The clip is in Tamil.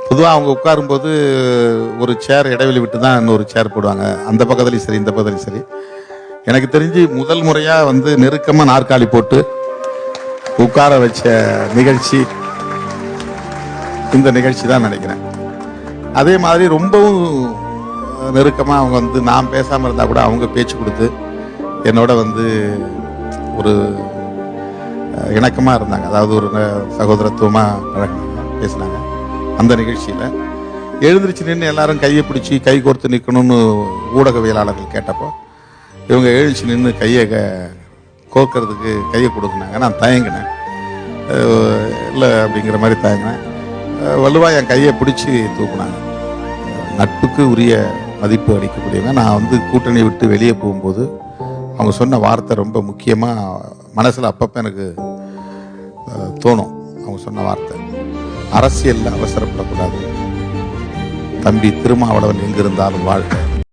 பொதுவாக அவங்க உட்காரும்போது ஒரு சேர் இடைவெளி விட்டு தான் இன்னொரு சேர் போடுவாங்க. அந்த பக்கத்துலையும் சரி இந்த பக்கத்துலையும் சரி. எனக்கு தெரிஞ்சு முதல் முறையாக வந்து நெருக்கமாக நாற்காலி போட்டு உட்கார வச்ச நிகழ்ச்சி இந்த நிகழ்ச்சி தான் நினைக்கிறேன். அதே மாதிரி ரொம்பவும் நெருக்கமாக அவங்க வந்து நான் பேசாமல் இருந்தால் கூட அவங்க பேச்சு கொடுத்து என்னோட வந்து ஒரு இணக்கமாக இருந்தாங்க. அதாவது ஒரு சகோதரத்துவமாக பழகினாங்க, பேசினாங்க. அந்த நிகழ்ச்சியில் எழுந்திரிச்சு நின்று எல்லாரும் கையை பிடிச்சி கை கோர்த்து நிற்கணும்னு ஊடகவியலாளர்கள் கேட்டப்போ இவங்க எழுந்திரிச்சு நின்று கையை கோர்க்கறதுக்கு கையை கொடுக்குனாங்க. நான் தயங்கினேன், இல்லை அப்படிங்கிற மாதிரி தயங்கினேன். வலுவாக என் கையை பிடிச்சி தூக்குனாங்க. நட்புக்கு உரிய மதிப்பு அளிக்கக்கூடியவங்க. நான் வந்து கூட்டணி விட்டு வெளியே போகும்போது அவங்க சொன்ன வார்த்தை ரொம்ப முக்கியமாக மனசில் அப்பப்போ எனக்கு தோணும். அவங்க சொன்ன வார்த்தை, அரசியலில் அவசரப்படக்கூடாது தம்பி, திருமாவளவன் எங்கிருந்தாலும் வாழ்க்கை.